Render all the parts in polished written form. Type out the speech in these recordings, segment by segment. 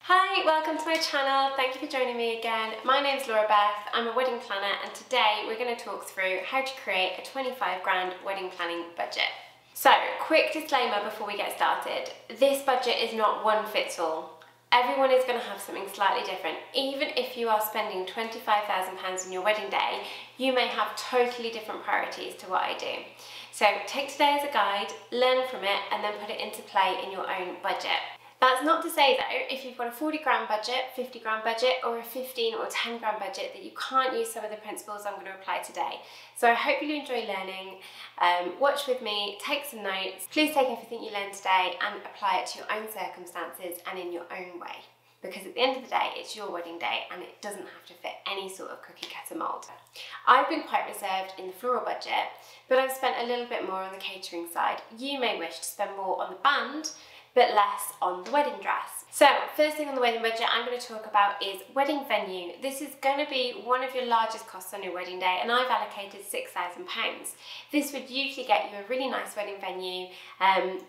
Hi, welcome to my channel. Thank you for joining me again. My name's Laura Beth. I'm a wedding planner and today we're going to talk through how to create a 25 grand wedding planning budget. So, quick disclaimer before we get started. This budget is not one fits all. Everyone is going to have something slightly different. Even if you are spending £25,000 on your wedding day, you may have totally different priorities to what I do. So take today as a guide, learn from it and then put it into play in your own budget. That's not to say though, if you've got a 40 grand budget, 50 grand budget or a 15 or 10 grand budget that you can't use some of the principles I'm going to apply today. So I hope you enjoy learning, watch with me, take some notes. Please take everything you learn today and apply it to your own circumstances and in your own way. Because at the end of the day, it's your wedding day and it doesn't have to fit any sort of cookie cutter mould. I've been quite reserved in the floral budget, but I've spent a little bit more on the catering side. You may wish to spend more on the band, but less on the wedding dress. So first thing on the wedding budget I'm going to talk about is wedding venue. This is going to be one of your largest costs on your wedding day and I've allocated £6,000. This would usually get you a really nice wedding venue,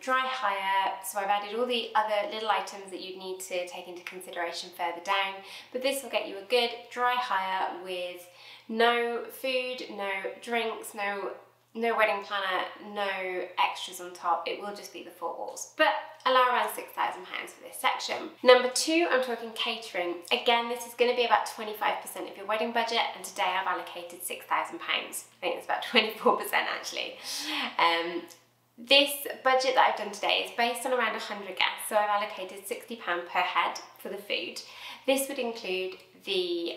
dry hire, so I've added all the other little items that you'd need to take into consideration further down, but this will get you a good dry hire with no food, no drinks, no wedding planner, no extras on top. It will just be the four walls. But allow around £6,000 for this section. Number two, I'm talking catering. Again, this is going to be about 25% of your wedding budget, and today I've allocated £6,000. I think it's about 24% actually. This budget that I've done today is based on around 100 guests, so I've allocated £60 per head for the food. This would include the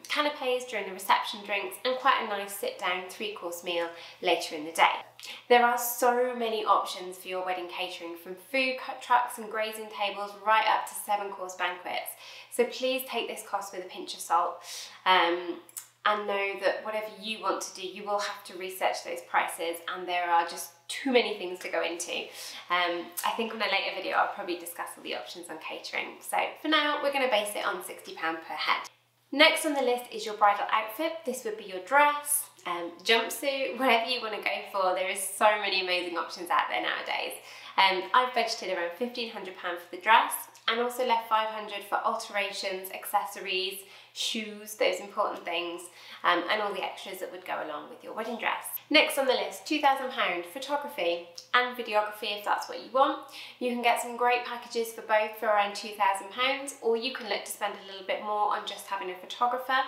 canapes during the reception drinks and quite a nice sit-down 3-course meal later in the day. There are so many options for your wedding catering, from food trucks and grazing tables right up to 7-course banquets. So please take this cost with a pinch of salt and know that whatever you want to do, you will have to research those prices and there are just too many things to go into. I think on a later video I'll probably discuss all the options on catering. So for now we're going to base it on £60 per head. Next on the list is your bridal outfit. This would be your dress, jumpsuit, whatever you want to go for. There is so many amazing options out there nowadays. I've budgeted around £1,500 for the dress and also left £500 for alterations, accessories, shoes, those important things, and all the extras that would go along with your wedding dress. Next on the list, £2,000 photography and videography if that's what you want. You can get some great packages for both for around £2,000, or you can look to spend a little bit more on just having a photographer.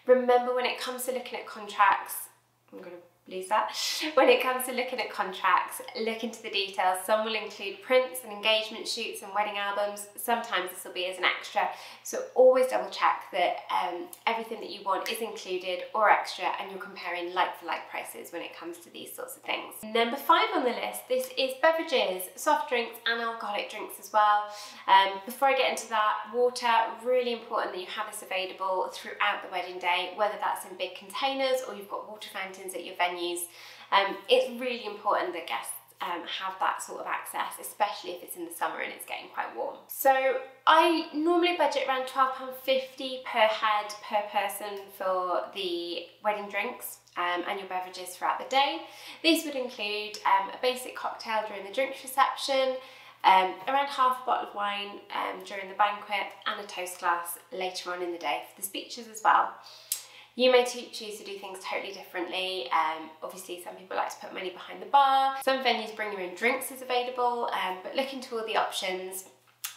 Remember, when it comes to looking at contracts, I'm going to lose that. When it comes to looking at contracts, look into the details. Some will include prints and engagement shoots and wedding albums. Sometimes this will be as an extra. So always double check that everything that you want is included or extra and you're comparing like-for-like prices when it comes to these sorts of things. Number 5 on the list, this is beverages, soft drinks and alcoholic drinks as well. Before I get into that, water, really important that you have this available throughout the wedding day, whether that's in big containers or you've got water fountains at your venue. It's really important that guests have that sort of access, especially if it's in the summer and it's getting quite warm. So I normally budget around £12.50 per head per person for the wedding drinks and your beverages throughout the day. These would include a basic cocktail during the drinks reception, around half a bottle of wine during the banquet and a toast glass later on in the day for the speeches as well. You may choose to do things totally differently. Obviously some people like to put money behind the bar. Some venues bring your own drinks as available, but look into all the options.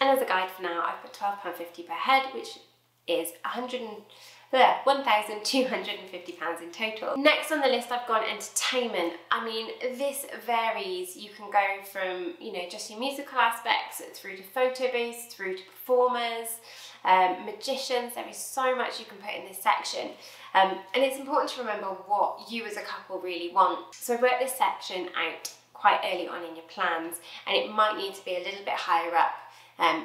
And as a guide for now, I've put £12.50 per head, which is £1,250 in total. Next on the list I've gone entertainment. I mean, this varies. You can go from, just your musical aspects through to photo booths, through to performers, magicians. There is so much you can put in this section. And it's important to remember what you as a couple really want. So work this section out quite early on in your plans, and it might need to be a little bit higher up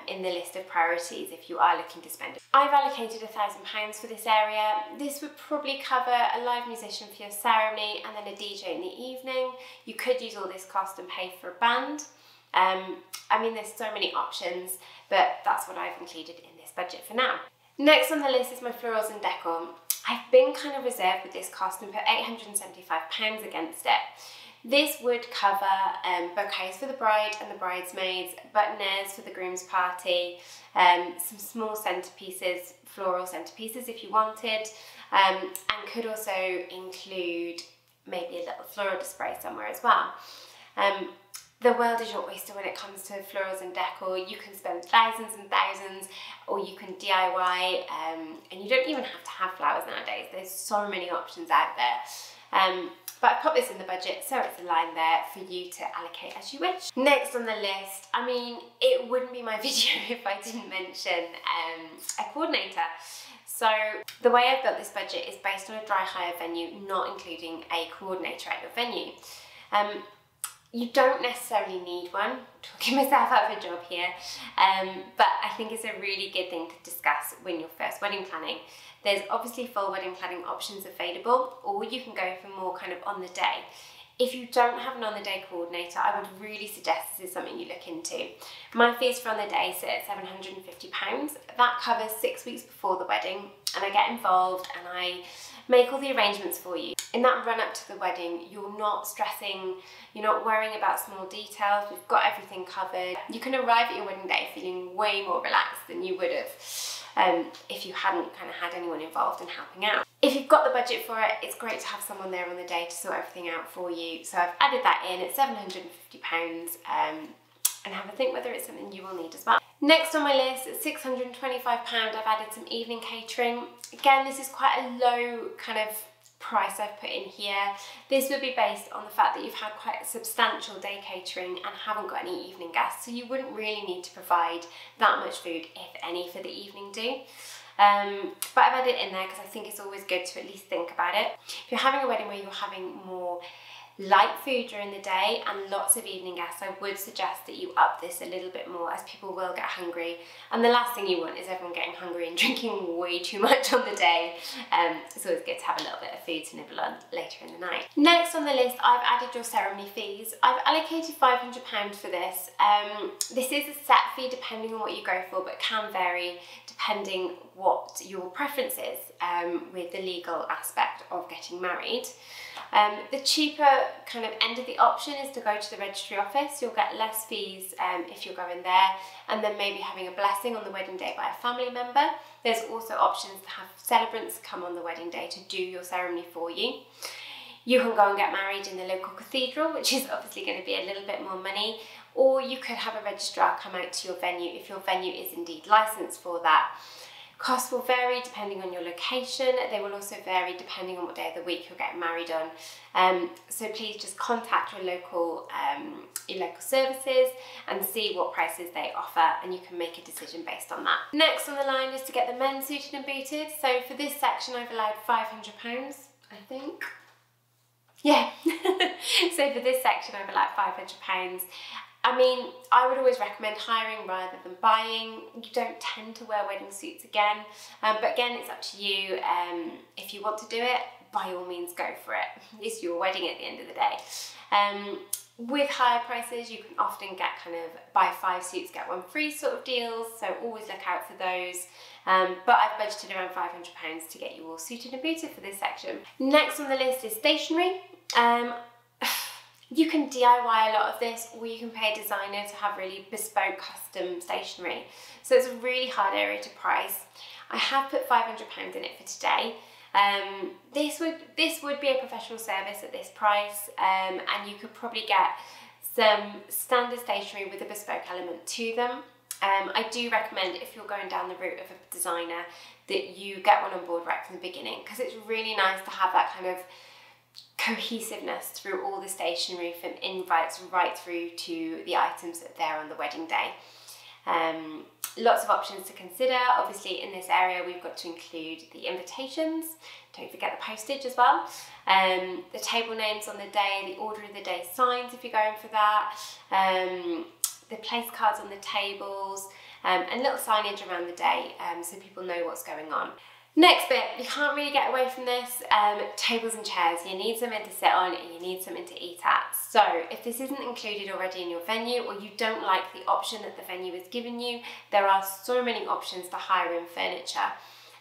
in the list of priorities if you are looking to spend it. I've allocated £1,000 for this area. This would probably cover a live musician for your ceremony and then a DJ in the evening. You could use all this cost and pay for a band. I mean, there's so many options, but that's what I've included in this budget for now. Next on the list is my florals and decor. I've been kind of reserved with this cost and put £875 against it. This would cover bouquets for the bride and the bridesmaids, boutonnieres for the groom's party, some small centerpieces, floral centerpieces if you wanted, and could also include maybe a little floral display somewhere as well. The world is your oyster when it comes to florals and decor. You can spend thousands and thousands, or you can DIY, and you don't even have to have flowers nowadays. There's so many options out there. But I've put this in the budget, so it's a line there for you to allocate as you wish. Next on the list, I mean, it wouldn't be my video if I didn't mention a coordinator. So the way I've built this budget is based on a dry hire venue, not including a coordinator at your venue. You don't necessarily need one, talking myself out of a job here, but I think it's a really good thing to discuss when you're first wedding planning. There's obviously full wedding planning options available, or you can go for more kind of on the day. If you don't have an on the day coordinator, I would really suggest this is something you look into. My fees for on the day sit at £750. That covers 6 weeks before the wedding, and I get involved and I make all the arrangements for you. In that run up to the wedding, you're not stressing, you're not worrying about small details, we've got everything covered. You can arrive at your wedding day feeling way more relaxed than you would have if you hadn't kind of had anyone involved in helping out. If you've got the budget for it, it's great to have someone there on the day to sort everything out for you. So I've added that in at £750 and have a think whether it's something you will need as well. Next on my list at £625, I've added some evening catering. Again, this is quite a low kind of price I've put in here. This would be based on the fact that you've had quite a substantial day catering and haven't got any evening guests, so you wouldn't really need to provide that much food, if any, for the evening do. But I've added it in there because I think it's always good to at least think about it. If you're having a wedding where you're having more light food during the day and lots of evening guests, I would suggest that you up this a little bit more, as people will get hungry, and the last thing you want is everyone getting hungry and drinking way too much on the day. It's always good to have a little bit of food to nibble on later in the night. Next on the list, I've added your ceremony fees. I've allocated £500 for this. This is a set fee depending on what you go for, but can vary depending what your preference is with the legal aspect of getting married. The cheaper kind of end of the option is to go to the registry office. You'll get less fees if you're going there, and then maybe having a blessing on the wedding day by a family member. There's also options to have celebrants come on the wedding day to do your ceremony for you. You can go and get married in the local cathedral, which is obviously going to be a little bit more money, or you could have a registrar come out to your venue if your venue is indeed licensed for that. Costs will vary depending on your location. They will also vary depending on what day of the week you're getting married on. So please just contact your local services and see what prices they offer, and you can make a decision based on that. Next on the line is to get the men suited and booted. So for this section I've allowed £500, I think. Yeah, so for this section I've allowed £500. I mean, I would always recommend hiring rather than buying. You don't tend to wear wedding suits again, but again, it's up to you. If you want to do it, by all means go for it. It's your wedding at the end of the day. With higher prices, you can often get kind of buy 5 suits, get 1 free sort of deals, so always look out for those. But I've budgeted around £500 to get you all suited and booted for this section. Next on the list is stationery. You can DIY a lot of this, or you can pay a designer to have really bespoke custom stationery. So it's a really hard area to price. I have put £500 in it for today. This would be a professional service at this price, and you could probably get some standard stationery with a bespoke element to them. I do recommend, if you're going down the route of a designer, that you get one on board right from the beginning, because it's really nice to have that kind of cohesiveness through all the stationery, from invites right through to the items that are there on the wedding day. Lots of options to consider. Obviously in this area we've got to include the invitations, don't forget the postage as well, the table names on the day, the order of the day signs if you're going for that, the place cards on the tables, and little signage around the day so people know what's going on. Next bit, you can't really get away from this, tables and chairs. You need something to sit on and you need something to eat at. So if this isn't included already in your venue, or you don't like the option that the venue has given you, there are so many options to hire in furniture.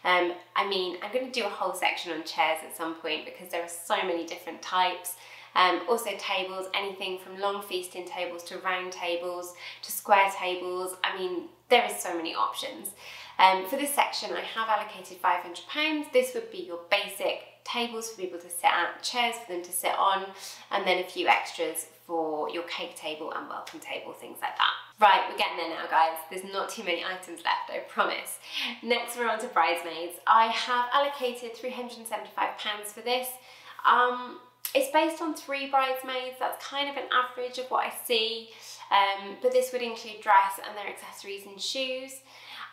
I mean, I'm going to do a whole section on chairs at some point because there are so many different types. Also tables, anything from long feasting tables to round tables to square tables. I mean, there is so many options. For this section, I have allocated £500. This would be your basic tables for people to sit at, chairs for them to sit on, and then a few extras for your cake table and welcome table, things like that. Right, we're getting there now, guys. There's not too many items left, I promise. Next, we're on to bridesmaids. I have allocated £375 for this. It's based on 3 bridesmaids. That's kind of an average of what I see, but this would include dress and their accessories and shoes.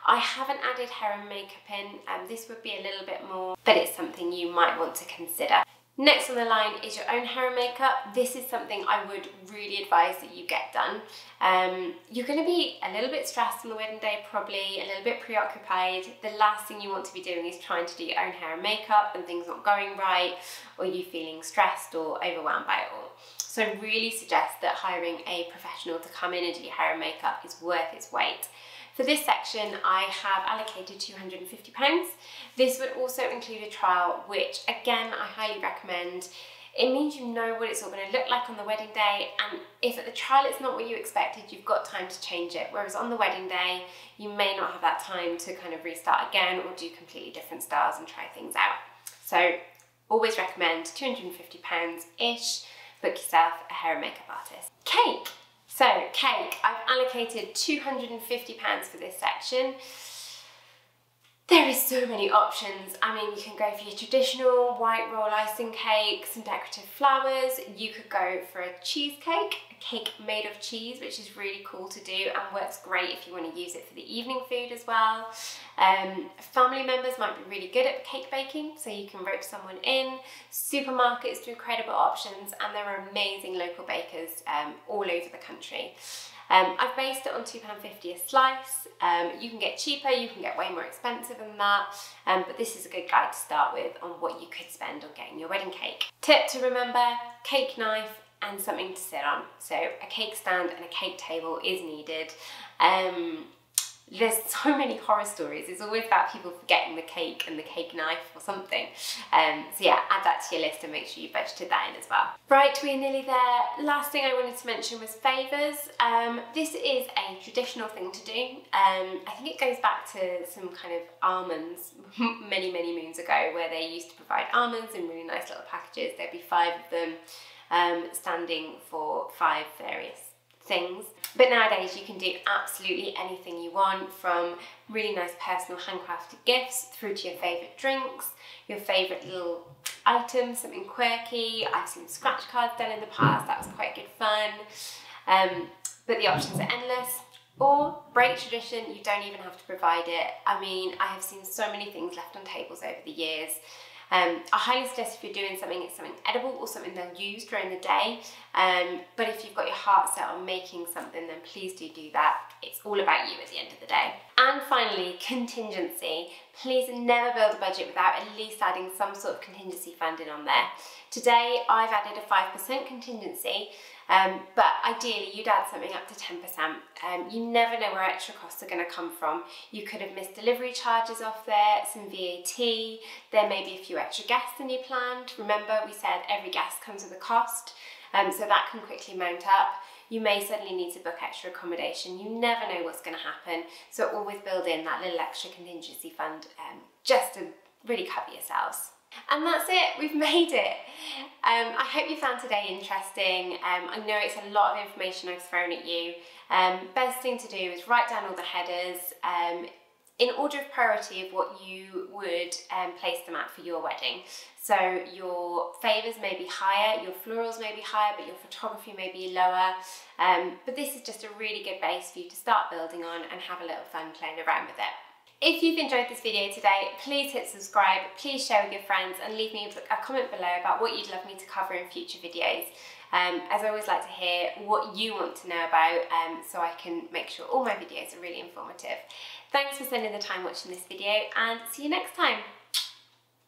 I haven't added hair and makeup in, this would be a little bit more, but it's something you might want to consider. Next on the line is your own hair and makeup. This is something I would really advise that you get done. You're going to be a little bit stressed on the wedding day, probably a little bit preoccupied. The last thing you want to be doing is trying to do your own hair and makeup and things not going right, or you feeling stressed or overwhelmed by it all. So I really suggest that hiring a professional to come in and do your hair and makeup is worth its weight. For this section, I have allocated £250. This would also include a trial, which again, I highly recommend. It means you know what it's all going to look like on the wedding day, and if at the trial it's not what you expected, you've got time to change it. Whereas on the wedding day, you may not have that time to kind of restart again or do completely different styles and try things out. So always recommend £250-ish, book yourself a hair and makeup artist. Cake. So cake, I've allocated £250 for this section. There is so many options. I mean, you can go for your traditional white roll icing cake, some decorative flowers. You could go for a cheesecake, a cake made of cheese, which is really cool to do and works great if you want to use it for the evening food as well. Family members might be really good at cake baking, so you can rope someone in. Supermarkets do incredible options, and there are amazing local bakers all over the country. I've based it on £2.50 a slice. You can get cheaper, you can get way more expensive than that, but this is a good guide to start with on what you could spend on getting your wedding cake. Tip to remember, cake knife and something to sit on. So a cake stand and a cake table is needed. There's so many horror stories. It's always about people forgetting the cake and the cake knife or something. So yeah, add that to your list and make sure you budgeted that in as well. Right, we're nearly there. Last thing I wanted to mention was favours. This is a traditional thing to do. I think it goes back to some kind of almonds many moons ago, where they used to provide almonds in really nice little packages. There'd be 5 of them, standing for 5 various things. But nowadays you can do absolutely anything you want, from really nice personal handcrafted gifts through to your favourite drinks, your favourite little items, something quirky. I've seen scratch cards done in the past, that was quite good fun. But the options are endless. Or break tradition, you don't even have to provide it. I mean, I have seen so many things left on tables over the years. I highly suggest if you're doing something, it's something edible or something they'll use during the day. But if you've got your heart set on making something, then please do that. It's all about you at the end of the day. And finally, contingency. Please never build a budget without at least adding some sort of contingency funding on there. Today, I've added a 5% contingency, but ideally you'd add something up to 10%. You never know where extra costs are going to come from. You could have missed delivery charges off there, some VAT, there may be a few extra guests than you planned. Remember, we said every guest comes with a cost, so that can quickly mount up. You may suddenly need to book extra accommodation. You never know what's going to happen, so always build in that little extra contingency fund just to really cover yourselves. And that's it, we've made it. I hope you found today interesting. I know it's a lot of information I've thrown at you. Best thing to do is write down all the headers in order of priority of what you would place them at for your wedding. So your favours may be higher, your florals may be higher, but your photography may be lower. But this is just a really good base for you to start building on and have a little fun playing around with it. If you've enjoyed this video today, please hit subscribe, please share with your friends, and leave me a comment below about what you'd love me to cover in future videos. As I always like to hear what you want to know about, so I can make sure all my videos are really informative. Thanks for spending the time watching this video, and see you next time.